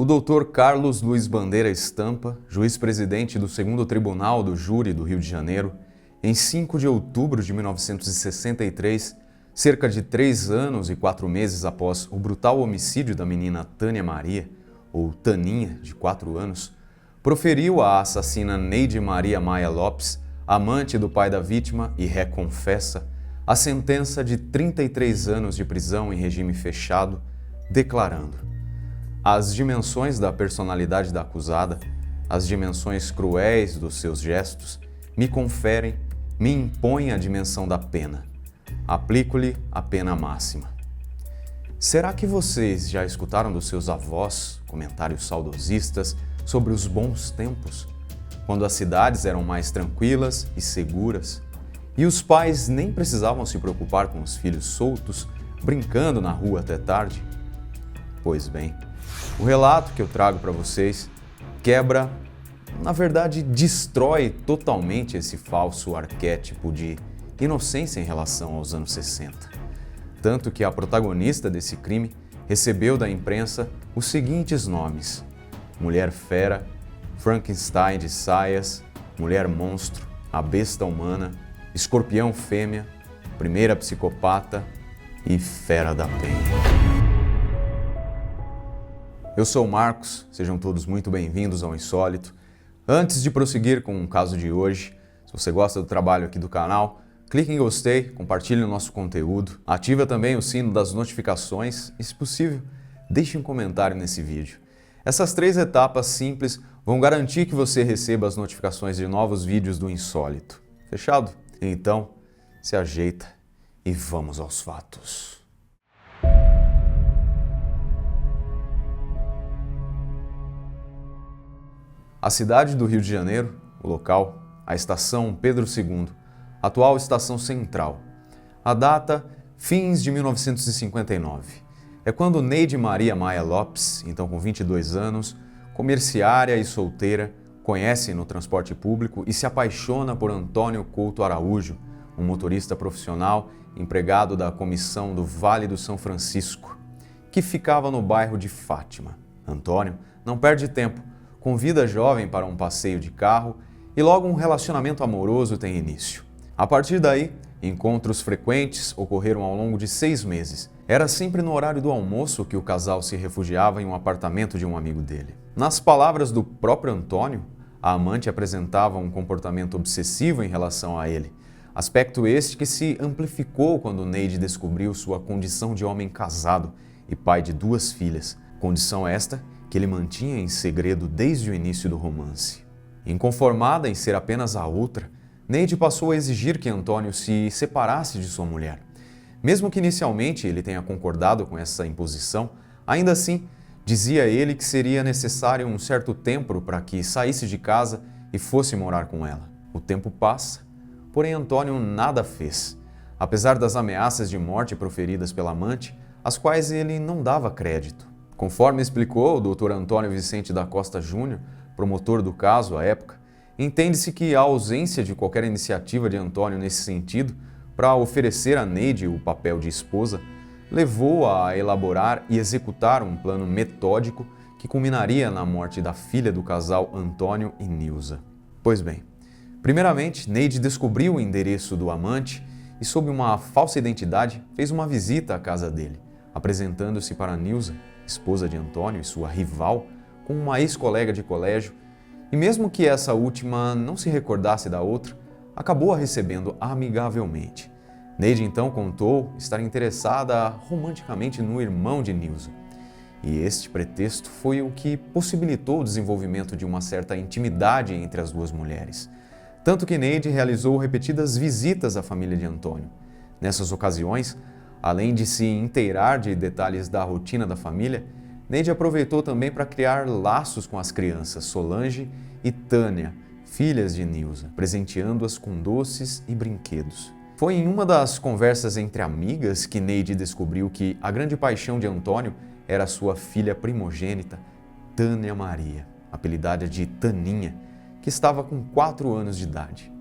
O Dr. Carlos Luiz Bandeira Estampa, juiz-presidente do 2º Tribunal do Júri do Rio de Janeiro, em 5 de outubro de 1963, cerca de 3 anos e 4 meses após o brutal homicídio da menina Tânia Maria, ou Taninha, de 4 anos, proferiu à assassina Neide Maria Maia Lopes, amante do pai da vítima e reconfessa, a sentença de 33 anos de prisão em regime fechado, declarando: as dimensões da personalidade da acusada, as dimensões cruéis dos seus gestos, me conferem, me impõem a dimensão da pena. Aplico-lhe a pena máxima. Será que vocês já escutaram dos seus avós comentários saudosistas sobre os bons tempos, quando as cidades eram mais tranquilas e seguras, e os pais nem precisavam se preocupar com os filhos soltos, brincando na rua até tarde? Pois bem, o relato que eu trago para vocês quebra, na verdade, destrói totalmente esse falso arquétipo de inocência em relação aos anos 60. Tanto que a protagonista desse crime recebeu da imprensa os seguintes nomes: Mulher Fera, Frankenstein de saias, Mulher Monstro, a Besta Humana, Escorpião Fêmea, Primeira Psicopata e Fera da Penha. Eu sou o Marcos, sejam todos muito bem-vindos ao Insólito. Antes de prosseguir com o caso de hoje, se você gosta do trabalho aqui do canal, clique em gostei, compartilhe o nosso conteúdo, ative também o sino das notificações e, se possível, deixe um comentário nesse vídeo. Essas 3 etapas simples vão garantir que você receba as notificações de novos vídeos do Insólito. Fechado? Então, se ajeita e vamos aos fatos. A cidade do Rio de Janeiro, o local, a estação Pedro II, atual estação central. A data, fins de 1959. É quando Neide Maria Maia Lopes, então com 22 anos, comerciária e solteira, conhece no transporte público e se apaixona por Antônio Couto Araújo, um motorista profissional empregado da Comissão do Vale do São Francisco, que ficava no bairro de Fátima. Antônio não perde tempo, convida a jovem para um passeio de carro e logo um relacionamento amoroso tem início. A partir daí, encontros frequentes ocorreram ao longo de 6 meses. Era sempre no horário do almoço que o casal se refugiava em um apartamento de um amigo dele. Nas palavras do próprio Antônio, a amante apresentava um comportamento obsessivo em relação a ele, aspecto este que se amplificou quando Neide descobriu sua condição de homem casado e pai de 2 filhas, condição esta que ele mantinha em segredo desde o início do romance. Inconformada em ser apenas a outra, Neide passou a exigir que Antônio se separasse de sua mulher. Mesmo que inicialmente ele tenha concordado com essa imposição, ainda assim, dizia ele que seria necessário um certo tempo para que saísse de casa e fosse morar com ela. O tempo passa, porém Antônio nada fez, apesar das ameaças de morte proferidas pela amante, às quais ele não dava crédito. Conforme explicou o Dr. Antônio Vicente da Costa Júnior, promotor do caso à época, entende-se que a ausência de qualquer iniciativa de Antônio nesse sentido, para oferecer a Neide o papel de esposa, levou a elaborar e executar um plano metódico que culminaria na morte da filha do casal Antônio e Nilza. Pois bem, primeiramente, Neide descobriu o endereço do amante e, sob uma falsa identidade, fez uma visita à casa dele, apresentando-se para Nilza, esposa de Antônio e sua rival, com uma ex-colega de colégio, e mesmo que essa última não se recordasse da outra, acabou a recebendo amigavelmente. Neide então contou estar interessada romanticamente no irmão de Nilza, e este pretexto foi o que possibilitou o desenvolvimento de uma certa intimidade entre as 2 mulheres, tanto que Neide realizou repetidas visitas à família de Antônio. Nessas ocasiões, além de se inteirar de detalhes da rotina da família, Neide aproveitou também para criar laços com as crianças Solange e Tânia, filhas de Nilza, presenteando-as com doces e brinquedos. Foi em uma das conversas entre amigas que Neide descobriu que a grande paixão de Antônio era sua filha primogênita, Tânia Maria, apelidada de Taninha, que estava com 4 anos de idade.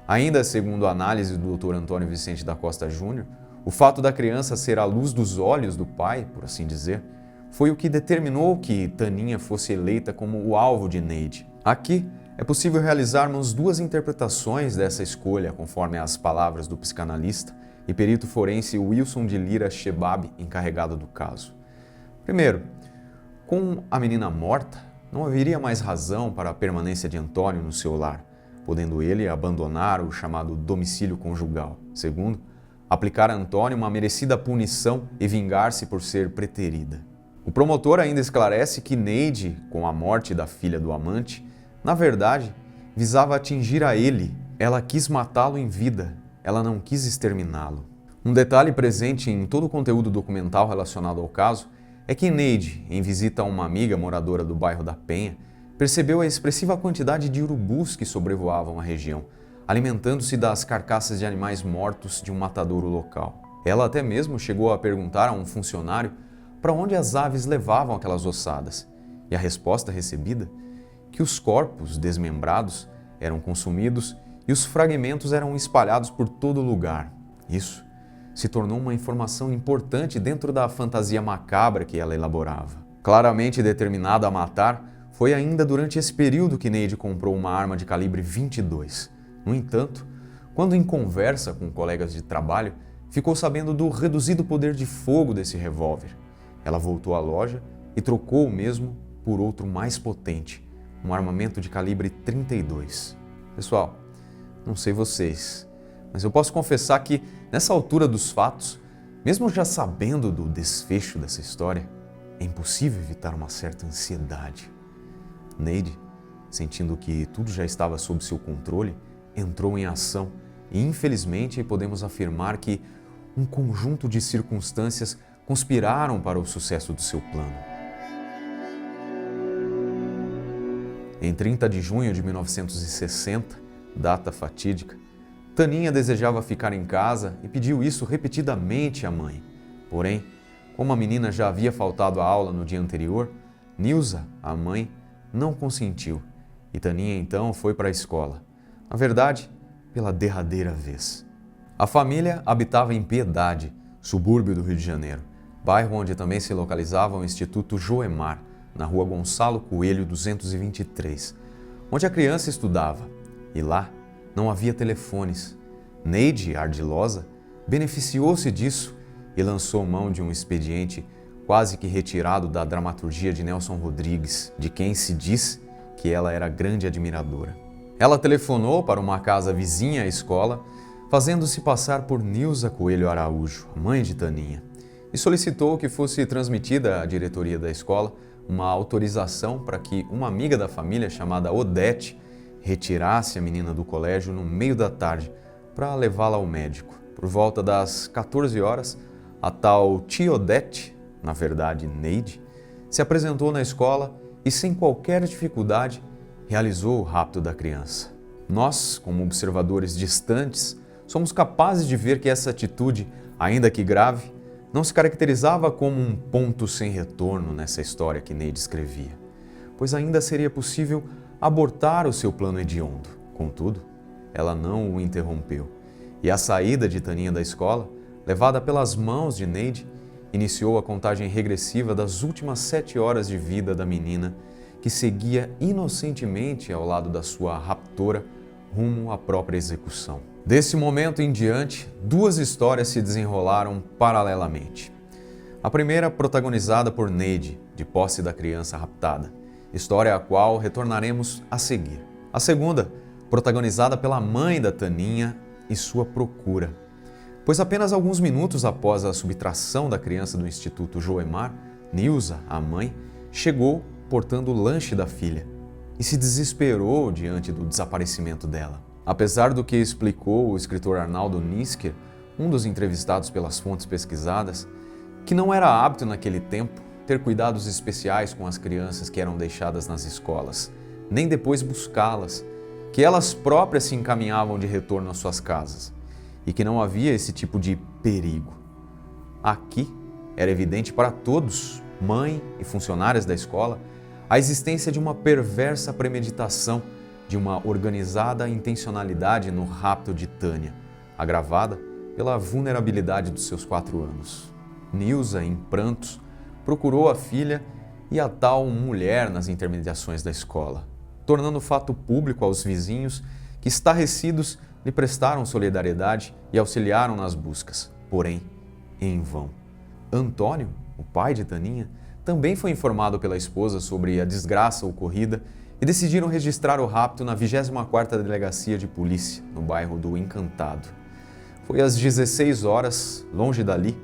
Ainda segundo a análise do Dr. Antônio Vicente da Costa Júnior, o fato da criança ser a luz dos olhos do pai, por assim dizer, foi o que determinou que Taninha fosse eleita como o alvo de Neide. Aqui é possível realizarmos duas interpretações dessa escolha, conforme as palavras do psicanalista e perito forense Wilson de Lira Shebab, encarregado do caso. Primeiro, com a menina morta, não haveria mais razão para a permanência de Antônio no seu lar, podendo ele abandonar o chamado domicílio conjugal. Segundo, aplicar a Antônio uma merecida punição e vingar-se por ser preterida. O promotor ainda esclarece que Neide, com a morte da filha do amante, na verdade, visava atingir a ele. Ela quis matá-lo em vida, ela não quis exterminá-lo. Um detalhe presente em todo o conteúdo documental relacionado ao caso é que Neide, em visita a uma amiga moradora do bairro da Penha, percebeu a expressiva quantidade de urubus que sobrevoavam a região, alimentando-se das carcaças de animais mortos de um matadouro local. Ela até mesmo chegou a perguntar a um funcionário para onde as aves levavam aquelas ossadas, e a resposta recebida, que os corpos desmembrados eram consumidos e os fragmentos eram espalhados por todo lugar. Isso se tornou uma informação importante dentro da fantasia macabra que ela elaborava. Claramente determinada a matar, foi ainda durante esse período que Neide comprou uma arma de calibre 22. No entanto, quando em conversa com colegas de trabalho, ficou sabendo do reduzido poder de fogo desse revólver. Ela voltou à loja e trocou o mesmo por outro mais potente, um armamento de calibre 32. Pessoal, não sei vocês, mas eu posso confessar que, nessa altura dos fatos, mesmo já sabendo do desfecho dessa história, é impossível evitar uma certa ansiedade. Neide, sentindo que tudo já estava sob seu controle, entrou em ação e, infelizmente, podemos afirmar que um conjunto de circunstâncias conspiraram para o sucesso do seu plano. Em 30 de junho de 1960, data fatídica, Taninha desejava ficar em casa e pediu isso repetidamente à mãe. Porém, como a menina já havia faltado à aula no dia anterior, Nilza, a mãe, não consentiu e Taninha então foi para a escola. Na verdade, pela derradeira vez. A família habitava em Piedade, subúrbio do Rio de Janeiro, bairro onde também se localizava o Instituto Joemar, na rua Gonçalo Coelho 223, onde a criança estudava. E lá não havia telefones. Neide, ardilosa, beneficiou-se disso e lançou mão de um expediente quase que retirado da dramaturgia de Nelson Rodrigues, de quem se diz que ela era grande admiradora. Ela telefonou para uma casa vizinha à escola, fazendo-se passar por Nilza Coelho Araújo, mãe de Taninha, e solicitou que fosse transmitida à diretoria da escola uma autorização para que uma amiga da família chamada Odete retirasse a menina do colégio no meio da tarde para levá-la ao médico. Por volta das 14 horas, a tal tia Odete, na verdade Neide, se apresentou na escola e, sem qualquer dificuldade, realizou o rapto da criança. Nós, como observadores distantes, somos capazes de ver que essa atitude, ainda que grave, não se caracterizava como um ponto sem retorno nessa história que Neide escrevia, pois ainda seria possível abortar o seu plano hediondo. Contudo, ela não o interrompeu, e a saída de Taninha da escola, levada pelas mãos de Neide, iniciou a contagem regressiva das últimas 7 horas de vida da menina, que seguia inocentemente ao lado da sua raptora rumo à própria execução. Desse momento em diante, duas histórias se desenrolaram paralelamente. A primeira protagonizada por Neide, de posse da criança raptada, história a qual retornaremos a seguir. A segunda, protagonizada pela mãe da Taninha e sua procura. Pois apenas alguns minutos após a subtração da criança do Instituto Joemar, Nilza, a mãe, chegou portando o lanche da filha e se desesperou diante do desaparecimento dela. Apesar do que explicou o escritor Arnaldo Nisker, um dos entrevistados pelas fontes pesquisadas, que não era hábito naquele tempo ter cuidados especiais com as crianças que eram deixadas nas escolas, nem depois buscá-las, que elas próprias se encaminhavam de retorno às suas casas, e que não havia esse tipo de perigo. Aqui era evidente para todos, mãe e funcionárias da escola, a existência de uma perversa premeditação, de uma organizada intencionalidade no rapto de Tânia, agravada pela vulnerabilidade dos seus 4 anos. Nilza, em prantos, procurou a filha e a tal mulher nas intermediações da escola, tornando o fato público aos vizinhos que, estarrecidos, lhe prestaram solidariedade e auxiliaram nas buscas, porém, em vão. Antônio, o pai de Taninha, também foi informado pela esposa sobre a desgraça ocorrida e decidiram registrar o rapto na 24ª Delegacia de Polícia, no bairro do Encantado. Foi às 16 horas, longe dali,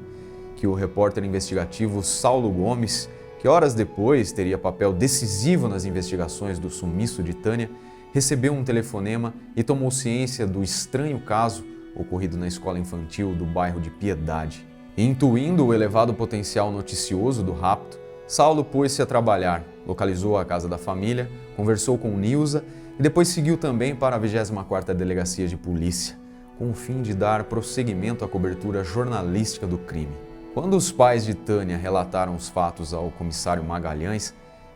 que o repórter investigativo Saulo Gomes, que horas depois teria papel decisivo nas investigações do sumiço de Tânia, recebeu um telefonema e tomou ciência do estranho caso ocorrido na escola infantil do bairro de Piedade. Intuindo o elevado potencial noticioso do rapto, Saulo pôs-se a trabalhar, localizou a casa da família, conversou com Nilza e depois seguiu também para a 24ª Delegacia de Polícia, com o fim de dar prosseguimento à cobertura jornalística do crime. Quando os pais de Tânia relataram os fatos ao comissário Magalhães,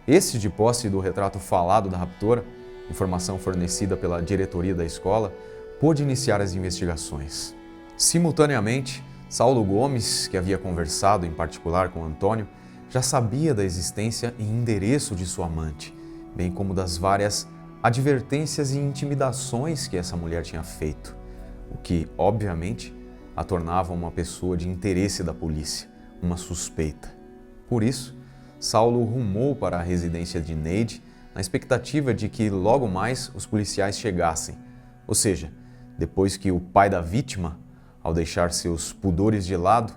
este, de posse do retrato falado da raptora, informação fornecida pela diretoria da escola, pôde iniciar as investigações. Simultaneamente, Saulo Gomes, que havia conversado em particular com Antônio, já sabia da existência e endereço de sua amante, bem como das várias advertências e intimidações que essa mulher tinha feito, o que, obviamente, a tornava uma pessoa de interesse da polícia, uma suspeita. Por isso, Saulo rumou para a residência de Neide na expectativa de que logo mais os policiais chegassem, ou seja, depois que o pai da vítima, ao deixar seus pudores de lado,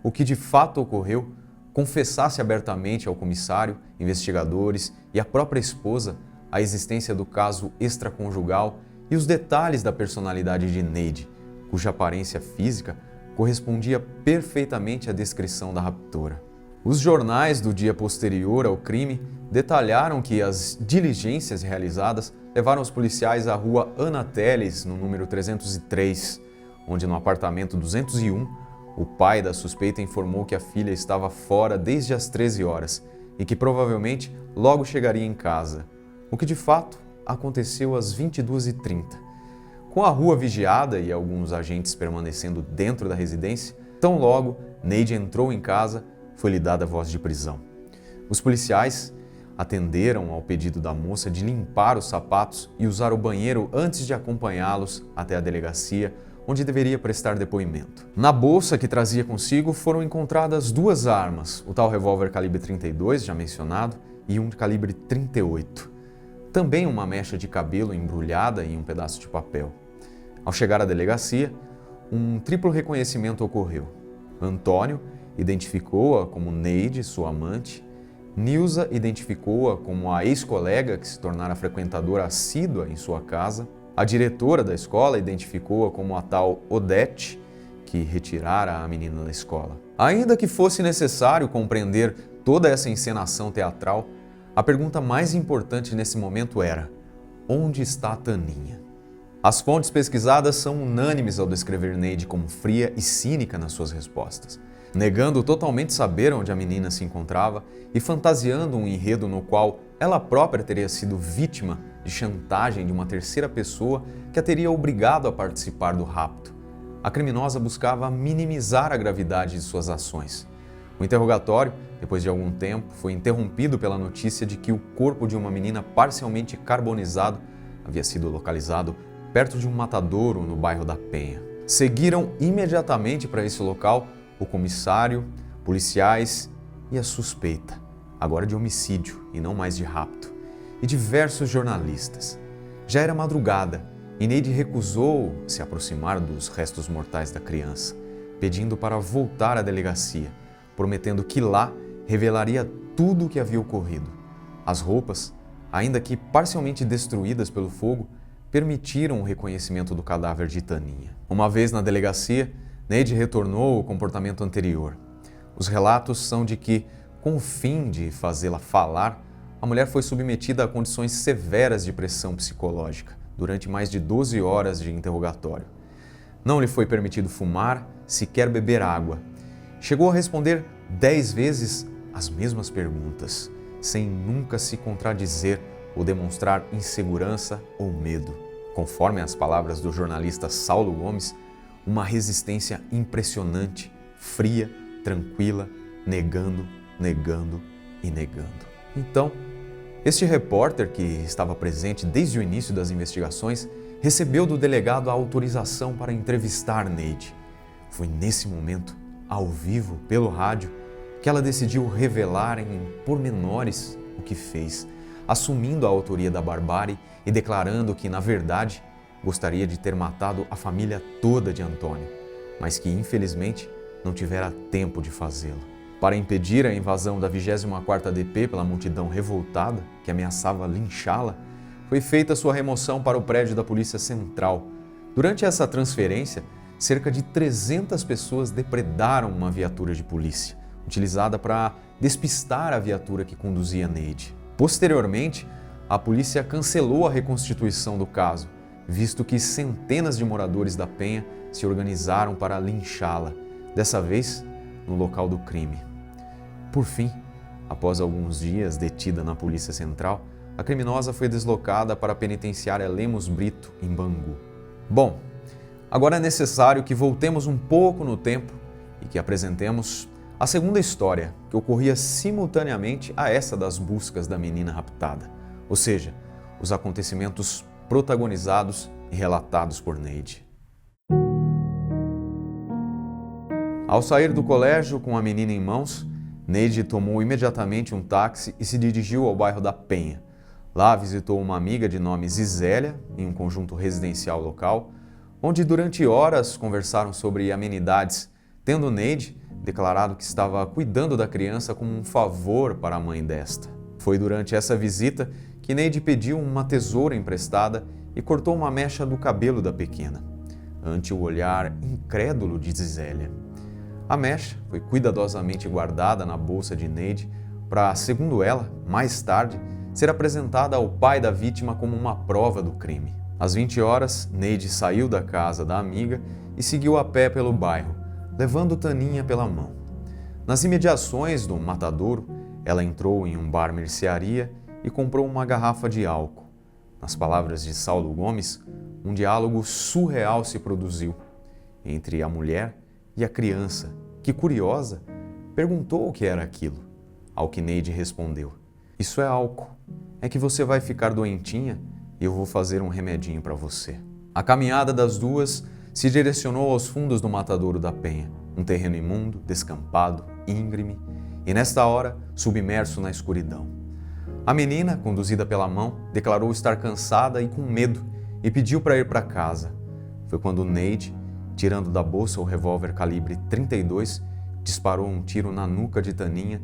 o que de fato ocorreu, confessasse abertamente ao comissário, investigadores e à própria esposa a existência do caso extraconjugal e os detalhes da personalidade de Neide, cuja aparência física correspondia perfeitamente à descrição da raptora. Os jornais do dia posterior ao crime detalharam que as diligências realizadas levaram os policiais à rua Ana Teles, no número 303, onde no apartamento 201, o pai da suspeita informou que a filha estava fora desde as 13 horas e que provavelmente logo chegaria em casa, o que de fato aconteceu às 22h30. Com a rua vigiada e alguns agentes permanecendo dentro da residência, tão logo Neide entrou em casa, foi-lhe dada voz de prisão. Os policiais atenderam ao pedido da moça de limpar os sapatos e usar o banheiro antes de acompanhá-los até a delegacia, onde deveria prestar depoimento. Na bolsa que trazia consigo foram encontradas 2 armas, o tal revólver calibre 32, já mencionado, e um de calibre 38. Também uma mecha de cabelo embrulhada em um pedaço de papel. Ao chegar à delegacia, um triplo reconhecimento ocorreu. Antônio identificou-a como Neide, sua amante. Nilza identificou-a como a ex-colega que se tornara frequentadora assídua em sua casa. A diretora da escola identificou-a como a tal Odete, que retirara a menina da escola. Ainda que fosse necessário compreender toda essa encenação teatral, a pergunta mais importante nesse momento era: onde está a Taninha? As fontes pesquisadas são unânimes ao descrever Neide como fria e cínica nas suas respostas, negando totalmente saber onde a menina se encontrava e fantasiando um enredo no qual ela própria teria sido vítima de chantagem de uma terceira pessoa que a teria obrigado a participar do rapto. A criminosa buscava minimizar a gravidade de suas ações. O interrogatório, depois de algum tempo, foi interrompido pela notícia de que o corpo de uma menina parcialmente carbonizado havia sido localizado perto de um matadouro no bairro da Penha. Seguiram imediatamente para esse local o comissário, policiais e a suspeita, agora de homicídio e não mais de rapto, e diversos jornalistas. Já era madrugada e Neide recusou se aproximar dos restos mortais da criança, pedindo para voltar à delegacia, prometendo que lá revelaria tudo o que havia ocorrido. As roupas, ainda que parcialmente destruídas pelo fogo, permitiram o reconhecimento do cadáver de Taninha. Uma vez na delegacia, Neide retornou ao comportamento anterior. Os relatos são de que, com o fim de fazê-la falar, a mulher foi submetida a condições severas de pressão psicológica durante mais de 12 horas de interrogatório. Não lhe foi permitido fumar, sequer beber água. Chegou a responder 10 vezes as mesmas perguntas, sem nunca se contradizer ou demonstrar insegurança ou medo. Conforme as palavras do jornalista Saulo Gomes, uma resistência impressionante, fria, tranquila, negando negando e negando. Então, este repórter, que estava presente desde o início das investigações, recebeu do delegado a autorização para entrevistar Neide. Foi nesse momento, ao vivo, pelo rádio, que ela decidiu revelar em pormenores o que fez, assumindo a autoria da barbárie e declarando que, na verdade, gostaria de ter matado a família toda de Antônio, mas que, infelizmente, não tivera tempo de fazê-lo. Para impedir a invasão da 24ª DP pela multidão revoltada, que ameaçava linchá-la, foi feita sua remoção para o prédio da Polícia Central. Durante essa transferência, cerca de 300 pessoas depredaram uma viatura de polícia, utilizada para despistar a viatura que conduzia Neide. Posteriormente, a polícia cancelou a reconstituição do caso, visto que centenas de moradores da Penha se organizaram para linchá-la, dessa vez no local do crime. Por fim, após alguns dias detida na Polícia Central, a criminosa foi deslocada para a penitenciária Lemos Brito, em Bangu. Bom, agora é necessário que voltemos um pouco no tempo e que apresentemos a segunda história, que ocorria simultaneamente a essa das buscas da menina raptada, ou seja, os acontecimentos protagonizados e relatados por Neide. Ao sair do colégio com a menina em mãos, Neide tomou imediatamente um táxi e se dirigiu ao bairro da Penha. Lá visitou uma amiga de nome Zisélia, em um conjunto residencial local, onde durante horas conversaram sobre amenidades, tendo Neide declarado que estava cuidando da criança como um favor para a mãe desta. Foi durante essa visita que Neide pediu uma tesoura emprestada e cortou uma mecha do cabelo da pequena, ante o olhar incrédulo de Zisélia. A mecha foi cuidadosamente guardada na bolsa de Neide para, segundo ela, mais tarde, ser apresentada ao pai da vítima como uma prova do crime. Às 20 horas, Neide saiu da casa da amiga e seguiu a pé pelo bairro, levando Taninha pela mão. Nas imediações do matadouro, ela entrou em um bar-mercearia e comprou uma garrafa de álcool. Nas palavras de Saulo Gomes, um diálogo surreal se produziu entre a mulher e a criança, que, curiosa, perguntou o que era aquilo. Ao que Neide respondeu: "Isso é álcool. É que você vai ficar doentinha e eu vou fazer um remedinho para você." A caminhada das duas se direcionou aos fundos do matadouro da Penha, um terreno imundo, descampado, íngreme, e nesta hora, submerso na escuridão. A menina, conduzida pela mão, declarou estar cansada e com medo e pediu para ir para casa. Foi quando Neide, tirando da bolsa o revólver calibre 32, disparou um tiro na nuca de Taninha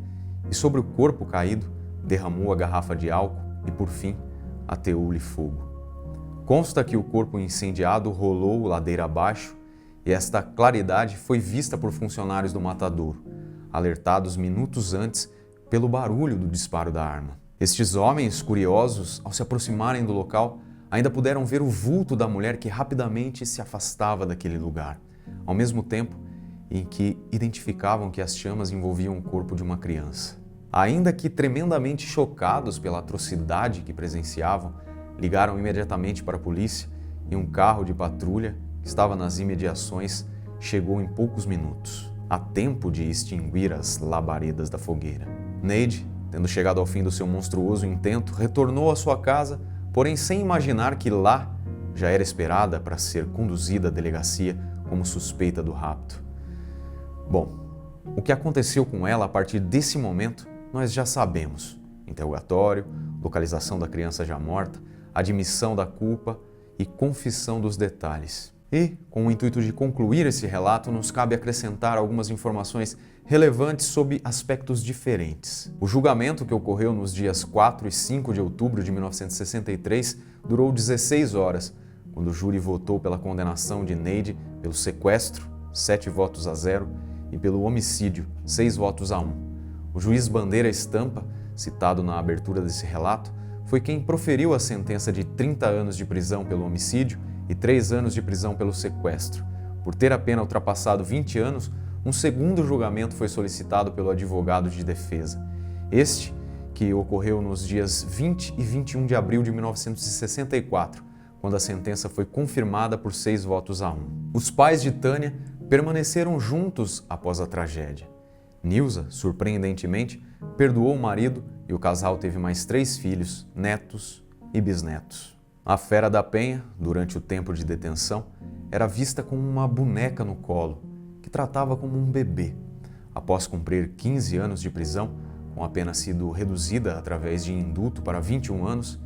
e, sobre o corpo caído, derramou a garrafa de álcool e, por fim, ateou-lhe fogo. Consta que o corpo incendiado rolou ladeira abaixo e esta claridade foi vista por funcionários do matadouro, alertados minutos antes pelo barulho do disparo da arma. Estes homens, curiosos, ao se aproximarem do local, ainda puderam ver o vulto da mulher que rapidamente se afastava daquele lugar, ao mesmo tempo em que identificavam que as chamas envolviam o corpo de uma criança. Ainda que tremendamente chocados pela atrocidade que presenciavam, ligaram imediatamente para a polícia e um carro de patrulha que estava nas imediações chegou em poucos minutos, a tempo de extinguir as labaredas da fogueira. Neide, tendo chegado ao fim do seu monstruoso intento, retornou à sua casa, porém sem imaginar que lá já era esperada para ser conduzida à delegacia como suspeita do rapto. Bom, o que aconteceu com ela a partir desse momento nós já sabemos: interrogatório, localização da criança já morta, admissão da culpa e confissão dos detalhes. E, com o intuito de concluir esse relato, nos cabe acrescentar algumas informações relevantes sobre aspectos diferentes. O julgamento, que ocorreu nos dias 4 e 5 de outubro de 1963, durou 16 horas, quando o júri votou pela condenação de Neide pelo sequestro, 7 votos a 0, e pelo homicídio, 6 votos a 1. O juiz Bandeira Estampa, citado na abertura desse relato, foi quem proferiu a sentença de 30 anos de prisão pelo homicídio e 3 anos de prisão pelo sequestro. Por ter a pena ultrapassado 20 anos, um segundo julgamento foi solicitado pelo advogado de defesa. Este, que ocorreu nos dias 20 e 21 de abril de 1964, quando a sentença foi confirmada por 6 votos a 1. Os pais de Tânia permaneceram juntos após a tragédia. Nilza, surpreendentemente, perdoou o marido e o casal teve mais 3 filhos, netos e bisnetos. A fera da Penha, durante o tempo de detenção, era vista como uma boneca no colo, que tratava como um bebê. Após cumprir 15 anos de prisão, com a pena sido reduzida através de indulto para 21 anos,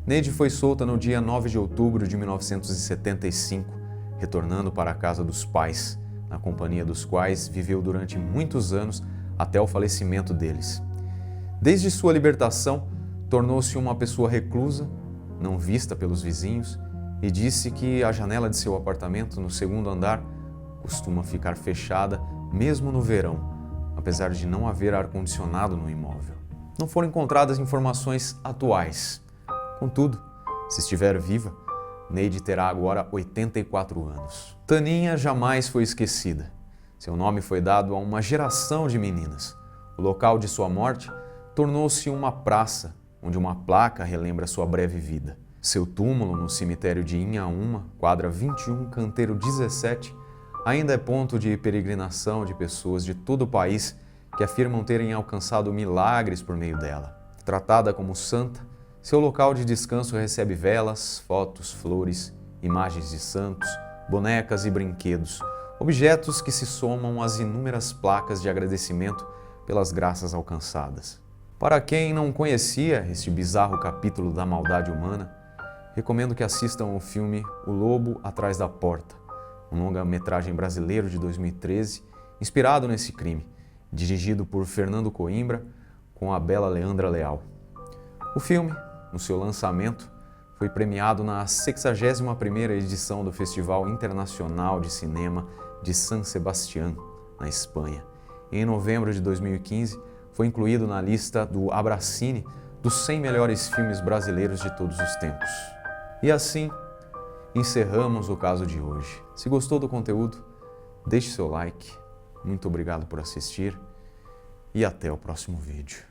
Neide foi solta no dia 9 de outubro de 1975, retornando para a casa dos pais, na companhia dos quais viveu durante muitos anos até o falecimento deles. Desde sua libertação, tornou-se uma pessoa reclusa, não vista pelos vizinhos, e disse que a janela de seu apartamento no 2º andar costuma ficar fechada mesmo no verão, apesar de não haver ar-condicionado no imóvel. Não foram encontradas informações atuais. Contudo, se estiver viva, Neide terá agora 84 anos. Taninha jamais foi esquecida. Seu nome foi dado a uma geração de meninas. O local de sua morte tornou-se uma praça, onde uma placa relembra sua breve vida. Seu túmulo no cemitério de Inhaúma, quadra 21, canteiro 17, ainda é ponto de peregrinação de pessoas de todo o país que afirmam terem alcançado milagres por meio dela. Tratada como santa, seu local de descanso recebe velas, fotos, flores, imagens de santos, bonecas e brinquedos, objetos que se somam às inúmeras placas de agradecimento pelas graças alcançadas. Para quem não conhecia este bizarro capítulo da maldade humana, recomendo que assistam o filme O Lobo Atrás da Porta, um longa-metragem brasileiro de 2013, inspirado nesse crime, dirigido por Fernando Coimbra, com a bela Leandra Leal. O filme, no seu lançamento, foi premiado na 61ª edição do Festival Internacional de Cinema de San Sebastián, na Espanha. E em novembro de 2015, foi incluído na lista do Abracine dos 100 melhores filmes brasileiros de todos os tempos. E assim, encerramos o caso de hoje. Se gostou do conteúdo, deixe seu like. Muito obrigado por assistir e até o próximo vídeo.